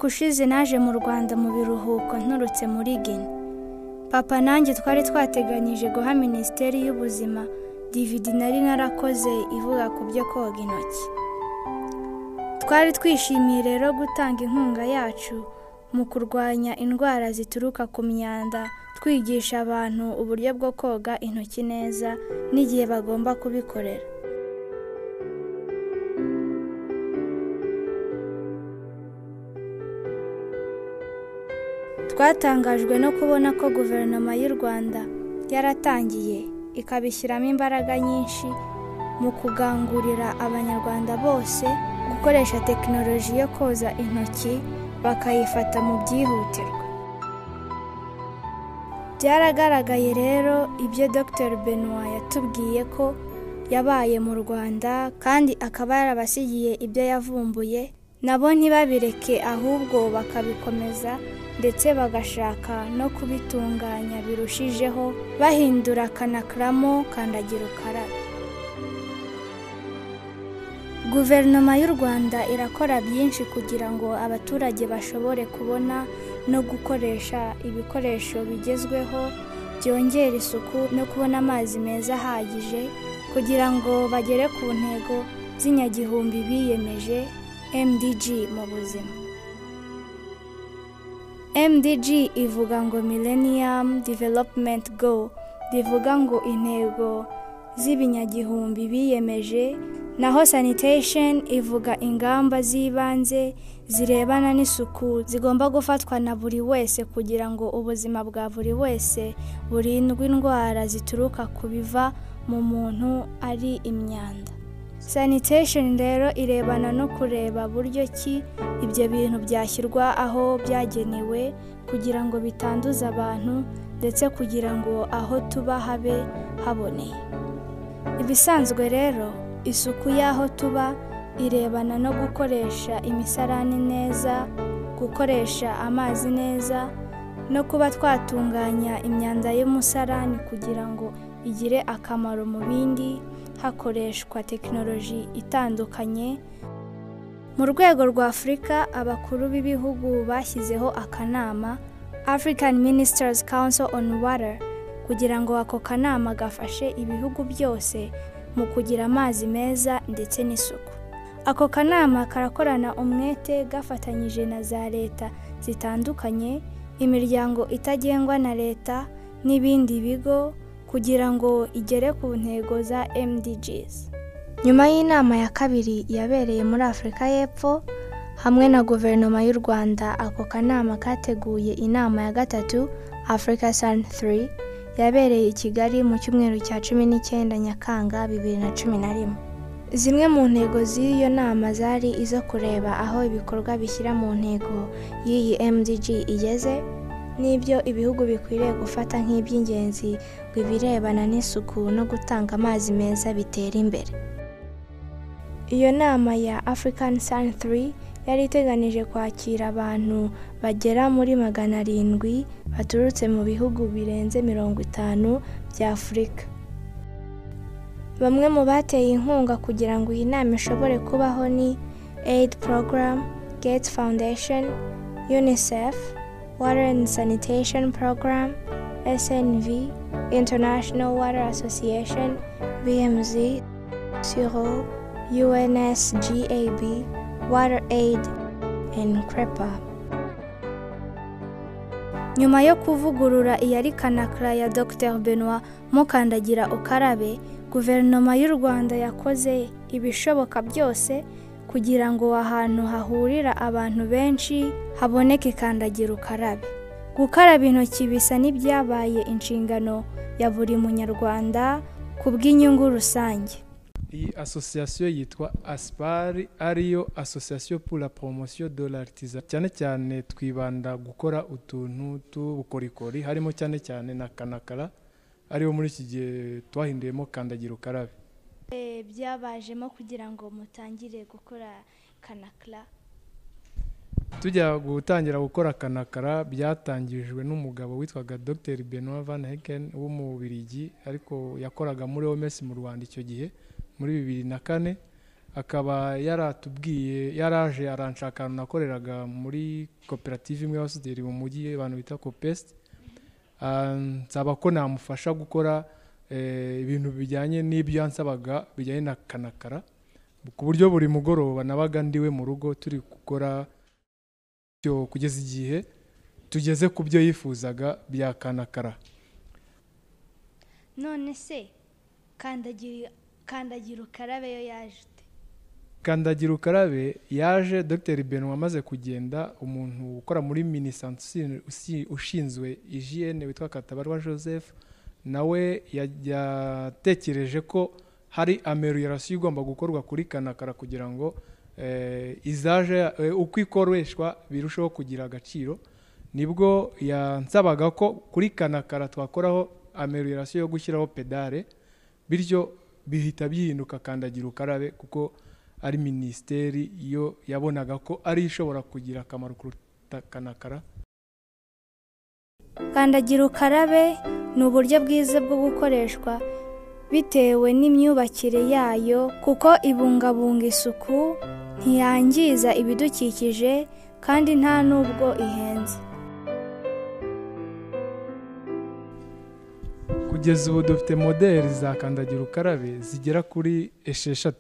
umwaka ushize naje mu Rwanda mu biruhuko nturutse muri Guinea. Papa nanjye twari twateganyije guha Minisiteri y'Ubuzima DVD nari narakoze ivuga ku byo koga intoki. Twari twishimiye rero gutanga inkunga yacu mu kurwanya indwara zituruka ku myanda, twigisha abantu uburyo bwo koga intoki neza n'igihe bagomba kubikorera. Twatangajwe no kubona ko guverinoma y'u Rwanda yaratangiye ikabishyiramo imbaraga nyinshi mu kugangurira abanyarwanda bose gukoresha tekinoloji yo koza intoki bakayifata mu byihutirwa. Byaragaragaye rero ibyo Dr Benoit yatubwiye ko yabaye mu Rwanda kandi akaba yarabasigiye ibyo yavumbuye, nabo ntibabireke ahubwo bakabikomeza ndetse bagashaka no kubitunganya birushijeho bahindura Canacla mo kandagira ukarabe. Guverinoma y'u Rwanda irakora byinshi kugira ngo abaturage bashobore kubona no gukoresha ibikoresho bigezweho byongera isuku no kubona amazi meza ahagije kugira ngo bagere ku ntego z'inyagihumbi biyemeje MDG mu buzima. MDG ivuga ngo Millennium Development Goal, bivuga ngo intego z'ibinyagihumbi biyemeje, naho sanitation ivuga ingamba z'ibanze zirebana n'isuku zigomba gufatwa na buri wese kugira ngo ubuzima bwa buri wese burindwe indwara zituruka ku biva mu muntu ari imyanda. Sanitation rero irebana no kureba buryo ki ibyo bintu byashyirwa aho byagenewe kugira ngo bitanduza abantu ndetse kugira ngo aho tuba habe haboneye. Ibisanzwe rero isuku y'aho tuba irebana no gukoresha imisarani neza, gukoresha amazi neza no kuba twatunganya imyanda y'umusarani kugira ngo igire akamaro mu bindi hakoreshwa tekinoloji itandukanye. Mu rwego rwa Afurika, abakuru b'ibihugu bashyizeho akanama African Ministers Council on Water kugira ngo ako kanama gafashe ibihugu byose mu kugira amazi meza ndetse n'isuku. Ako kanama karakorana umwete gafatanyije na za leta zitandukanye, imiryango itagengwa na leta n'ibindi bigo kugira ngo igere ku ntego za MDGs. Nyuma y'inama ya kabiri yabereye muri Afurika y'Epfo hamwe na guverinoma y'u Rwanda, ako kanama kateguye inama ya gatatu Africa Sun 3 yabereye i Kigali mu cyumweru cya 19 Nyakanga 2011. Zimwe mu ntego z'iyo nama zari izo kureba aho ibikorwa bishyira mu ntego y'iyi MDG igeze n'ibyo ibihugu bikwiriye gufata nk'iby'ingenzi birebana n'isuku no gutanga amazi meza bitera imbere. Iyo nama ya African Sun 3 yari iteganije kwakira abantu bagera muri 700 baturutse mu bihugu birenze 50 bya Afurika. Bamwe mu bateye inkunga kugira ngo iyi nama ishobore kubaho ni Aid Program, Gates Foundation, UNICEF, Water and Sanitation Program, SNV, International Water Association, BMZ, CIRO, UNSGAB, Water Aid, and CREPA. Nyuma yo kuvugurura iyari Canacla ya Dr Benoit mukandagira ukarabe, guverinoma y'u Rwanda yakoze ibishoboka byose kugira ngo ahantu hahurira abantu benshi haboneke kandagira ukarabe. Gukaraba intoki bisa n'ibyabaye inshingano ya buri munyarwanda ku bw'inyungu rusange. Iyi association yitwa ASPAR, ariyo Association pour la Promotion de l'Artisanat. Cyane cyane twibanda gukora utuntu tubukorikori, harimo cyane cyane na Canacla, ariyo muri iki gihe twahinduyemo kandagira ukarabe. Byabajemo kugira ngo mutangire gukora Canacla. Tujya gutangira gukora Canacla byatangijwe n'umugabo witwaga Dr Benoit w'umubirigi, ariko yakoraga muri OMS mu Rwanda icyo gihe muri 2004. akaba yaratubwiye yaraje aranshaka nakoreraga muri koperative imwe y'abasuderi mu mujyi abantu bita Copest. Nsaba ko namufasha gukora ibintu bijyanye n'ibyo yansabaga bijyanye na Canacla, ku buryo buri mugoroba nabaga ndiwe mu rugo turi gukora cyo kugeza igihe tugeze ku byo yifuzaga bya Canacla. None se kandagira ukarabe yo yaje? Kandagira ukarabe yaje Dr Benoit amaze kugenda, umuntu ukora muri Ministère ushinzwe hygiene witwa Katabarwa Joseph, nawe yatekereje ko hari amelioration igomba gukorwa kuri Canacla kugira ngo izaje uko ikoreshwa birushaho kugira agaciro. Nibwo yansabaga ko kuri Canacla twakoraho amelioration yo gushyiraho pedale, bityo bihita bihinduka kandagira ukarabe, kuko ari ministeri iyo yabonaga ko ari ishobora kugira akamaro kuruta Canacla. Kandagira ukarabe ni uburyo bwiza bwo gukoreshwa bitewe n'imyubakire yayo, kuko ibungabunga isuku, ntiyangiza ibidukikije kandi nta nubwo ihenze. Kugeza ubu dufite modeli za kandagira ukarabe zigera kuri 6.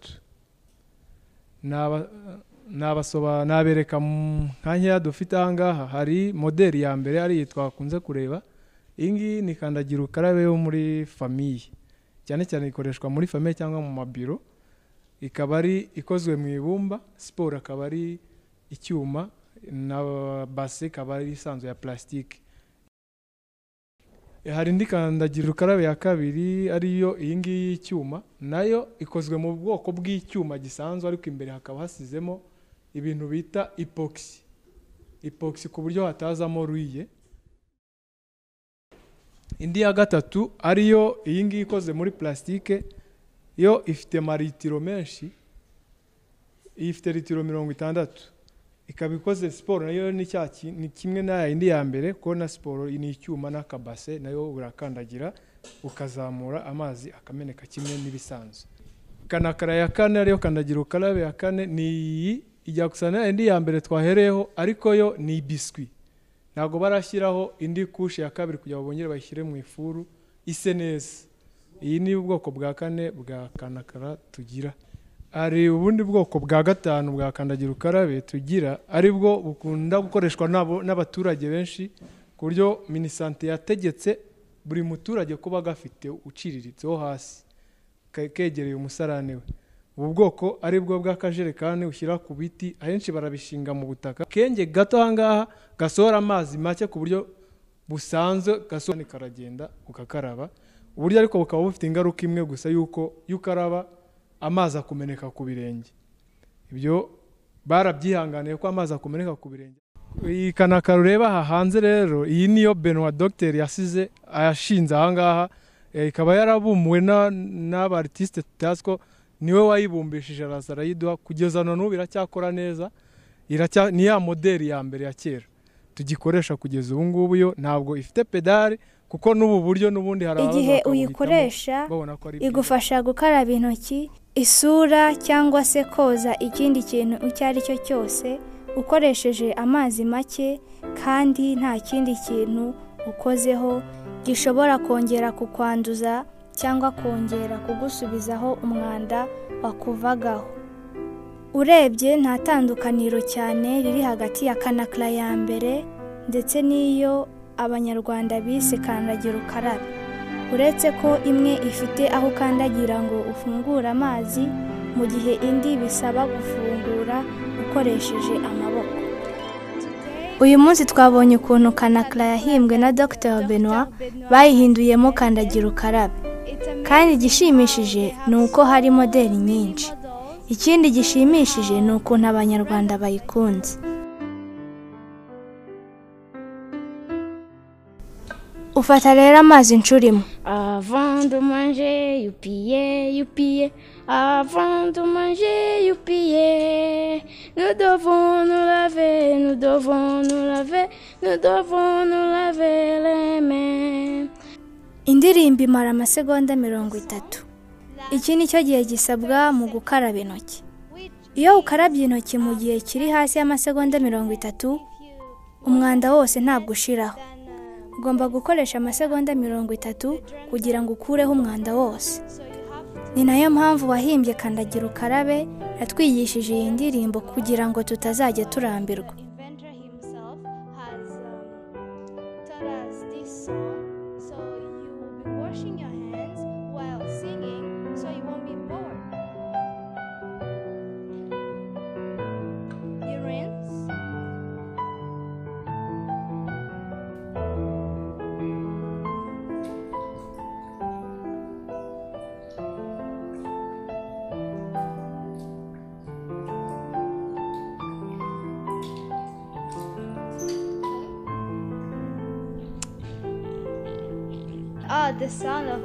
Nabereka nkanya dufite ahangaha. Hari modeli ya mbere ari twakunze kureba, ingi ni kandagira ukarabe yo muri famille, cyane cyane ikoreshwa muri famille cyangwa mu mabiro. Ikaba ari ikozwe mu ibumba, siporo akaba ari icyuma, na base akaba ari isanzwe ya plastique. Hari indi kandagira ukarabe ya kabiri ariyo iyi ngiyi y'icyuma, nayo ikozwe mu bwoko bw'icyuma gisanzwe, ariko imbere hakaba hasizemo ibintu bita epoxy ku buryo hatazamo ruye. Indi ya gatatu ariyo iyi ngiyi ikoze muri plastique, yo ifite maritiro menshi, ifite litiro 60. Ikaba ikoze siporo, nayo ni kimwe na indi ya mbere, ko na siporo ni icyuma n'akabase, nayo urakandagira ukazamura amazi akameneka kimwe n'ibisanzwe. Canacla ya kane ariyo kandagira ukarabe ya kane, ni iyi ijya gusana indi ya mbere twahereyeho, ariko yo ni biscuit. Ntago barashyiraho indi kushe ya kabiri kugira ngo bongere bayishyire mu ifuru ise neza. Iyi ni ubwoko bwa kane bwa Canacla tugira. Ari ubundi bwoko bwa gatanu bwa kandagira ukarabe tugira, aribwo bukunda gukoreshwa n'abaturage benshi, ku buryo Minisante yategetse buri muturage kuba gafite uciriritseho hasi kegereye umusarane we. Ubu bwoko aribwo bw'akajerekani ushyira ku biti, ahenshi barabishinga mu butaka. Kenge gato ahangaha gasohora amazi make ku buryo busanzwe, gasohora karagenda ukakaraba. Uburyo ariko bukaba bufite ingaruka imwe gusa, yuko yukaraba amazi akumeneka ku birenge. Ibyo barabyihanganiye ko amazi akumeneka ku birenge. Iyi Canacla ureba aha hanze rero, iyi niyo Benoit Docteur yasize ayashinze ahangaha, ikaba yarabumuwe n'aba artiste tutasko, niwe wayibumbishije araza arayiduha. Kugeza none ubu iracyakora neza, ni ya modeli ya mbere ya kera tugikoresha kugeza ubu ngubu. Yo ntabwo ifite pedale, kuko n'ubu buryo n'ubundi hari igihe uyikoresha igufasha gukaraba intoki, isura, cyangwa se koza ikindi kintu icyo ari cyo cyose ukoresheje amazi make, kandi nta kindi kintu ukozeho gishobora kongera kukwanduza cyangwa kongera kugusubizaho umwanda wakuvagaho. Urebye nta tandukaniro cyane riri hagati ya Canacla ya mbere ndetse n'iyo Abanyarwanda bise kandagira ukarabe, uretse ko imwe ifite aho ukandagira ngo ufungure amazi, mu gihe indi bisaba gufungura ukoresheje amaboko. Uyu munsi twabonye ukuntu Canacla yahimbwe na Dr Benoit bayihinduyemo kandagira ukarabe, kandi igishimishije ni uko hari modeli nyinshi. Ikindi gishimishije ni ukuntu Abanyarwanda bayikunze. Ufata rero amazi incurimo. Avant de manger, youpier. Avant de manger, youpier. Nous devons nous laver les mains. Indirimbo imara amasegonda 30. Iki ni cyo gihe gisabwa mu gukaraba intoki. iyo ukarabye intoki mu gihe kiri hasi y'amasegonda 30 umwanda wose ntabwo ushiraho. Ugomba gukoresha amasegonda 30 kugira ngo ukureho umwanda wose. Ni nayo mpamvu wahimbye kandagira ukarabe yatwigishije iyi ndirimbo kugira ngo tutazajya turambirwa.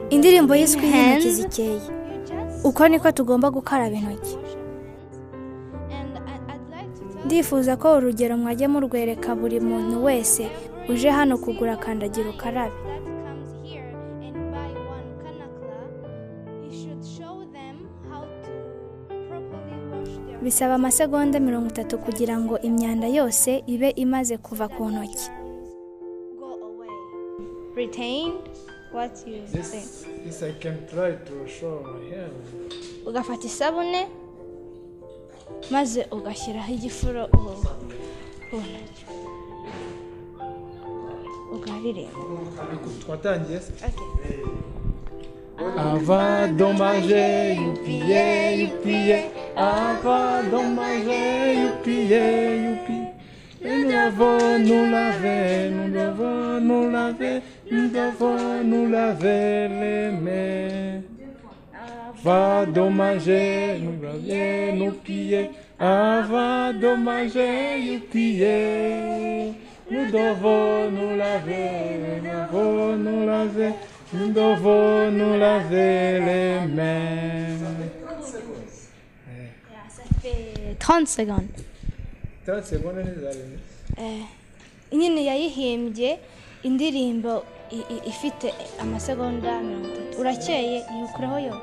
Indirimbo yiswe intoki zikeye. Uko niko tugomba gukaraba intoki. Ndifuza ko urugero mwajya murwereka buri muntu wese uje hano kugura kandagira ukarabe. Bisaba amasegonda 30 kugira ngo imyanda yose ibe imaze kuva ku ntoki. Retained? What you say? Yes, I can try to show my hand. Ugafata isabune maze ugashyiraho igifuro ugarire. Twatangiye. Okay. Avant de manger, youpier. Avant de manger, youpier. Nous devons nous laver les mains. Avant de manger, nous laver nos pieds. Avant de manger, youpier. Nous devons nous laver les mains. Ça fait 30 secondes. 30 secondes n'izarinde. Nyine yayihimbye indirimbo ifite amasegonda 30. Urakeye yukuraho yo.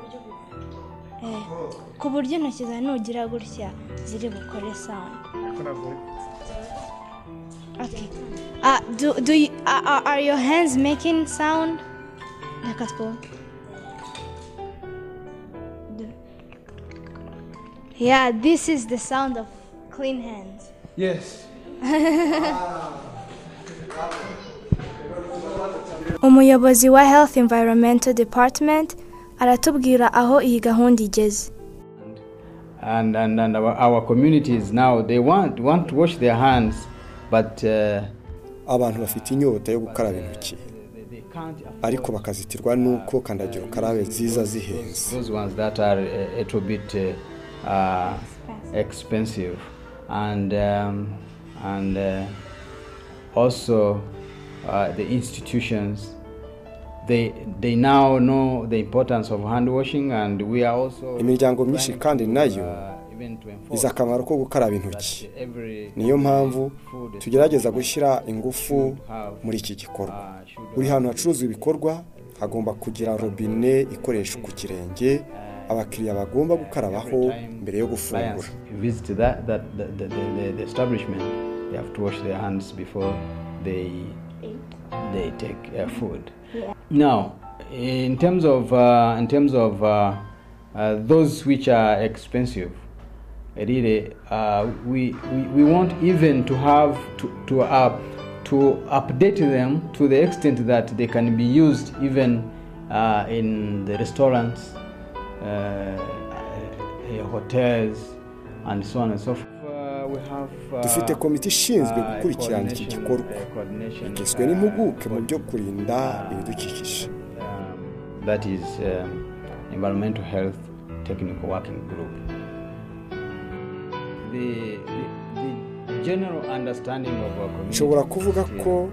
Ku buryo intoki zawe nugira gutya ziri bukore sound. Okay. Are your hands making sound? Let's go. Yeah, this is the sound of clean hands. Yes. Umuyobozi wa Health Environmental Department aratubwira aho iyi gahunda igeze. And our communities now they want to wash their hands, but abantu bafite inyota yo gukaraba intoki ariko bakazitirwa nuko kandagira ukarabe ziza zihenze. Those ones that are a little bit expensive, and also the institutions they now know the importance of hand washing, and we are also imiryango myinshi kandi nayo iza akamaro ko gukaraba intoki. Niyo mpamvu tugerageza gushyira ingufu muri iki gikorwa. Buri hantu hacuruzwa ibikorwa hagomba kugira robine ikoresha ku kirenge abakiriya bagomba gukarabaho mbere yo gufungura. Visit the establishment, they have to wash their hands before they take food. Now, in terms of those which are expensive, really, we want even to have to update them to the extent that they can be used even in the restaurants, hotels, and so on and so forth. Dufite komite ishinzwe gukurikirana iki gikorwa igizwe n'impuguke mu byo kurinda ibidukikije. That is Environmental Health Technical Working Group. The general understanding of our community. Nshobora kuvuga ko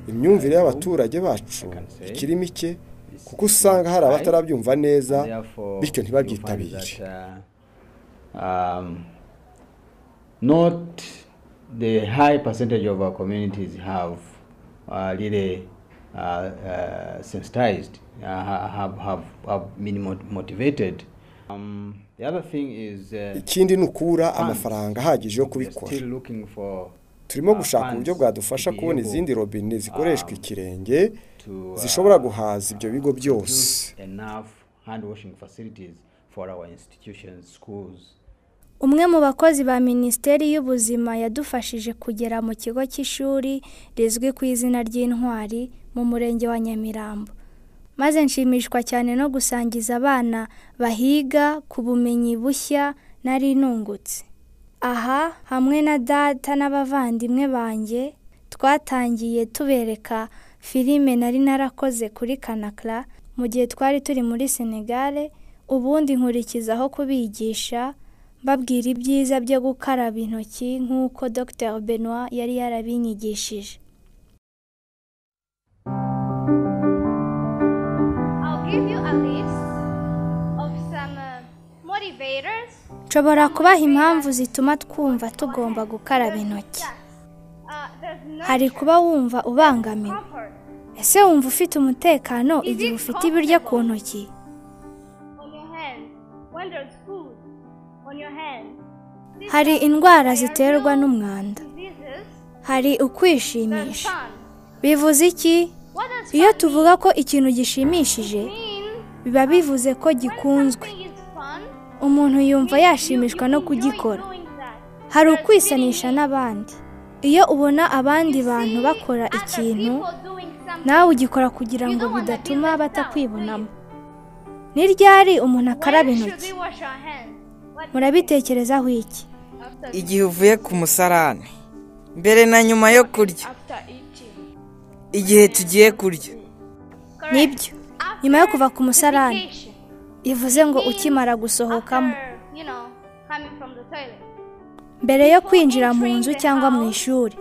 imyumvire y'abaturage bacu ikiri mike kuko usanga hari abatarabyumva neza bityo ntibabyitabire. Not the high percentage of our communities have really sensitized, have been motivated The other thing is ikindi ni ukura amafaranga ahagije yo kubikora. Turimo gushaka uburyo bwadufasha kubona izindi robine zikoreshwa ikirenge zishobora guhaza ibyo bigo byose. Umwe mu bakozi ba Minisiteri y'Ubuzima yadufashije kugera mu kigo cy'ishuri rizwi ku izina ry'Intwari mu murenge wa Nyamirambo. Maze nshimishwa cyane no gusangiza abana bahiga ku bumenyi bushya nari nungutse. Aha hamwe na data n'abavandimwe banjye twatangiye tubereka filime nari narakoze kuri Canacla mu gihe twari turi muri Senegal, ubundi nkurikizaho kubigisha babwira ibyiza byo gukaraba intoki nk'uko Dr Benoit yari yarabinyigishije. Nshobora kubaha impamvu zituma twumva tugomba gukaraba intoki. Hari kuba wumva ubangamiwe. Ese wumva ufite umutekano igihe ufite ibiryo ku ntoki? Hari indwara ziterwa n'umwanda. Hari ukwishimisha. Bivuze iki? Iyo tuvuga ko ikintu gishimishije, biba bivuze ko gikunzwe. Umuntu yumva yashimishwa no kugikora. Hari ukwisanisha n'abandi. Iyo ubona abandi bantu bakora ikintu, nawe ugikora kugira ngo bidatuma batakwibonamo. Ni ryari umuntu akaraba intoki? Murabitekerezaho iki? Igihe uvuye ku musarane, mbere na nyuma yo kurya, igihe tugiye kurya. Nibyo, nyuma yo kuva ku musarane, ivuze ngo ukimara gusohokamo, mbere yo kwinjira mu nzu cyangwa mu ishuri,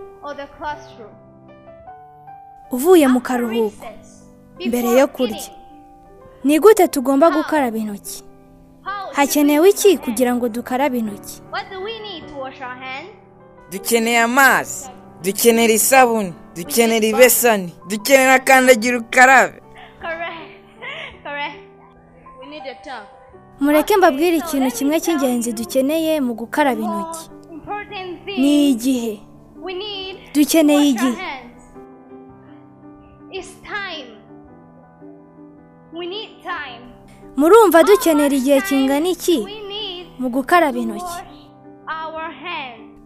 uvuye mu karuhuko, mbere yo kurya. Ni gute tugomba gukaraba intoki? Hakenewe iki kugira ngo dukarabe intoki? Dukeneye amazi, dukenera isabuni, dukenera ibesani, dukenera kandagira ukarabe. Mureke mbabwire ikintu kimwe cy'ingenzi dukeneye mu gukaraba intoki. Ni igihe. Dukeneye igihe. Murumva dukenera igihe kingana iki mu gukaraba intoki?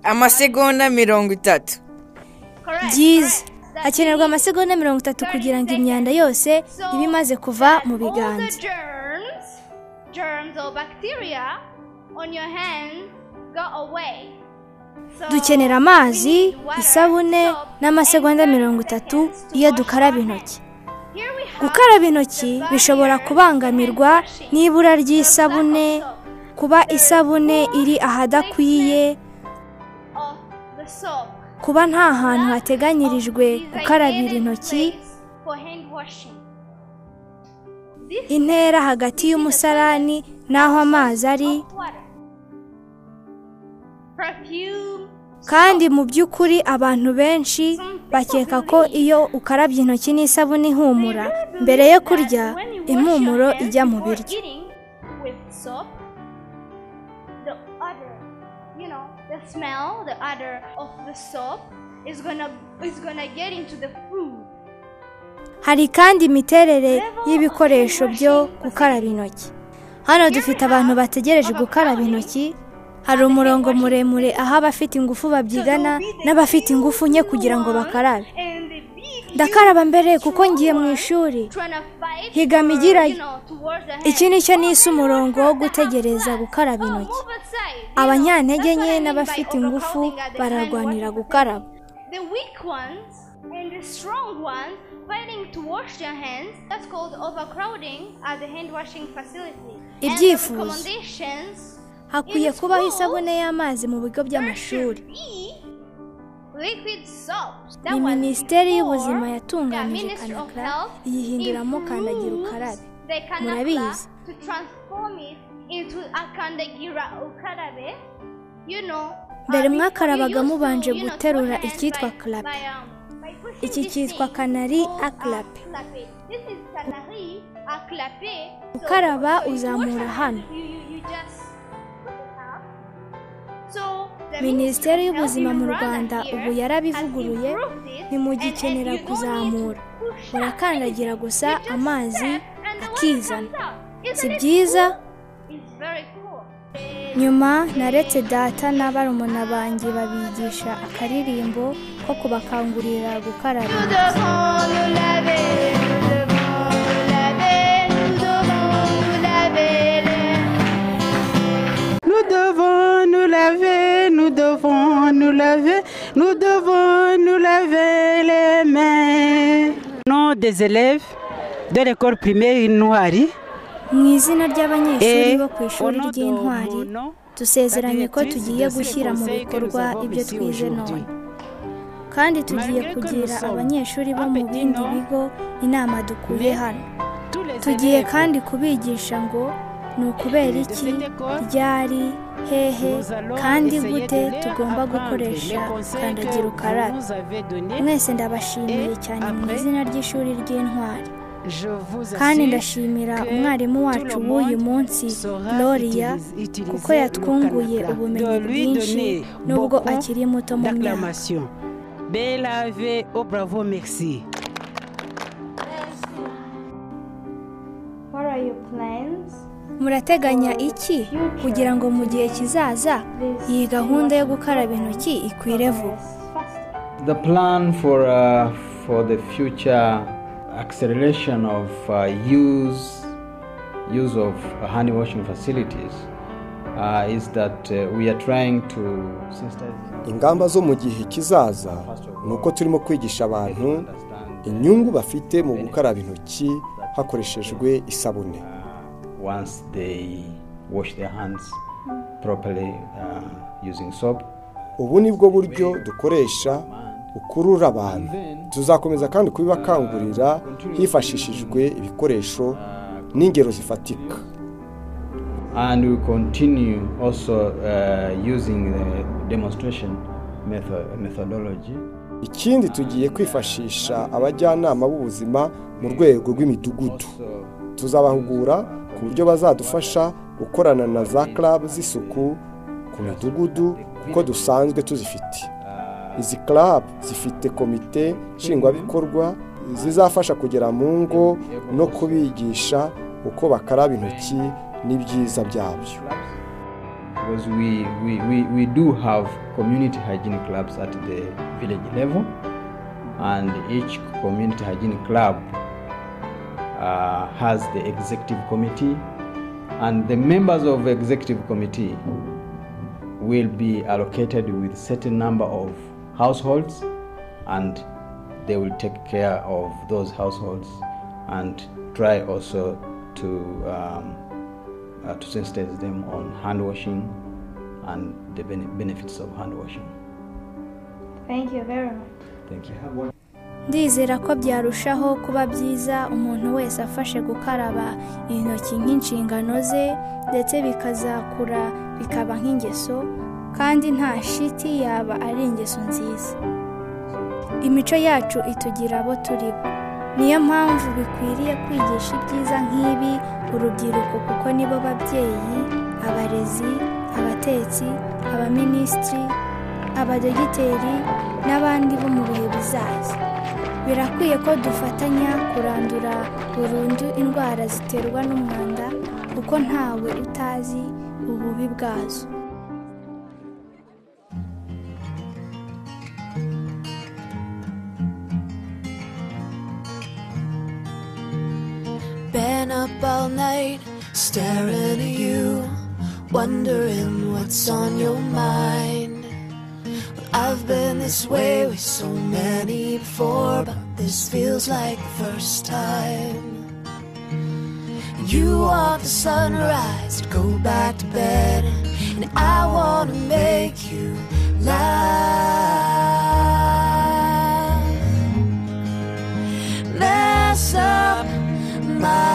Amasegonda 30. Byiza. Hakenerwa amasegonda 30 kugira ngo imyanda yose ibe imaze kuva mu biganza. Dukenera amazi, isabune n'amasegonda 30 iyo dukaraba intoki. Gukaraba intoki bishobora kubangamirwa n'ibura ry'isabune, kuba isabune iri ahadakwiye, kuba nta hantu hateganyirijwe gukarabira intoki, intera hagati y'umusarani n'aho amazi ari, kandi mu by'ukuri abantu benshi bakeka ko iyo ukarabye intoki n'isabune ihumura, mbere yo kurya impumuro ijya mu biryo. Hari kandi imiterere y'ibikoresho byo gukaraba intoki. Hano dufite abantu bategereje gukaraba intoki. Hari umurongo muremure aho abafite ingufu babyigana n'abafite ingufu nke kugira ngo bakarabe. Ndakaraba mbere kuko ngiye mu ishuri, higama igirayo. Iki nicyo nise umurongo wo gutegereza gukaraba intoki. Abanyantege nke n'abafite ingufu bararwanira gukaraba. Ibyifuzo. Hakwiye kubaho isabune y'amazi mu bigo by'amashuri. Ni Minisiteri y'Ubuzima yatunganije Canacla iyihinduramo kandagira ukarabe. Murabizi. Mbere mwakarabaga mubanje guterura icyitwa clape. Iki cyitwa kanari aclape. Ukaraba uzamura hano. minisiteri y'ubuzima mu rwanda ubu yarabivuguruye ntimugikenera kuzamura, murakandagira gusa amazi akizana, si byiza? Nyuma naretse data na barumuna banjye babigisha akaririmbo ko kubakangurira gukaraba Nous devons nous laver, nous devons nous laver, nous devons nous laver les mains. Nom des élèves de l'école primaire Intwari. mu izina ry'abanyeshuri bo ku ishuri ry'Intwari dusezeranye ko tugiye gushyira mu bikorwa ibyo twize none, kandi tugiye kugira abanyeshuri bo mu bindi bigo inama dukuye hano. Tugiye kandi kubigisha ngo ni ukubera iki, ryari, hehe kandi gute tugomba gukoresha kandagira ukarabe. Mwese ndabashimiye cyane mu izina ry'ishuri ry'Intwari, kandi ndashimira umwarimu wacu w'uyu munsi Gloria kuko yatwunguye ubumenyi bwinshi nubwo akiri muto mu myaka. Belave au bravo merci. What are your plans? Murateganya iki kugira ngo mu gihe kizaza iyi gahunda yo gukaraba intoki ikwire vuba? The plan for the future acceleration of use of hand washing facilities is that we are trying to sensitize. Ingamba zo mu gihe kizaza ni uko turimo kwigisha abantu inyungu bafite mu gukaraba intoki hakoreshejwe isabune. Once they wash their hands properly using soap. Ubu nibwo buryo dukoresha ukurura abantu. Tuzakomeza kandi kubibakangurira hifashishijwe ibikoresho n'ingero zifatika. And we continue also using the demonstration methodology. Ikindi tugiye kwifashisha abajyanama b'ubuzima mu rwego rw'imidugudu. Tuzabahugura ku buryo bazadufasha gukorana na za club z'isuku ku midugudu kuko dusanzwe tuzifite. Izi club zifite komite nshingwabikorwa zizafasha kugera mu ngo no kubigisha uko bakaraba intoki n'ibyiza byabyo. Because we do have community hygiene clubs at the village level, and each community hygiene club has the executive committee, and the members of the executive committee will be allocated with a certain number of households, and they will take care of those households and try also to sensitize them on hand washing and the benefits of hand washing. Thank you very much. Thank you. Ndizera ko byarushaho kuba byiza umuntu wese afashe gukaraba intoki nk'inshingano ze, ndetse bikazakura bikaba nk'ingeso, kandi nta shiti yaba ari ingeso nziza. Imico yacu itugira abo turi bo. Niyo mpamvu bikwiriye kwigisha ibyiza nk'ibi urubyiruko kuko nibo babyeyi, abarezi, abatetsi, abaminisitiri, abadogiteri n'abandi bo mu bihe bizaza. Birakwiye ko dufatanya kurandura burundu indwara ziterwa n'umwanda kuko ntawe utazi ububi bwazo. Been up all night, staring at you, wondering what's on your mind. Well, I've been this way with so many before, but this feels like the first time. And you want the sunrise to go back to bed, and I want to make you laugh. Mess up my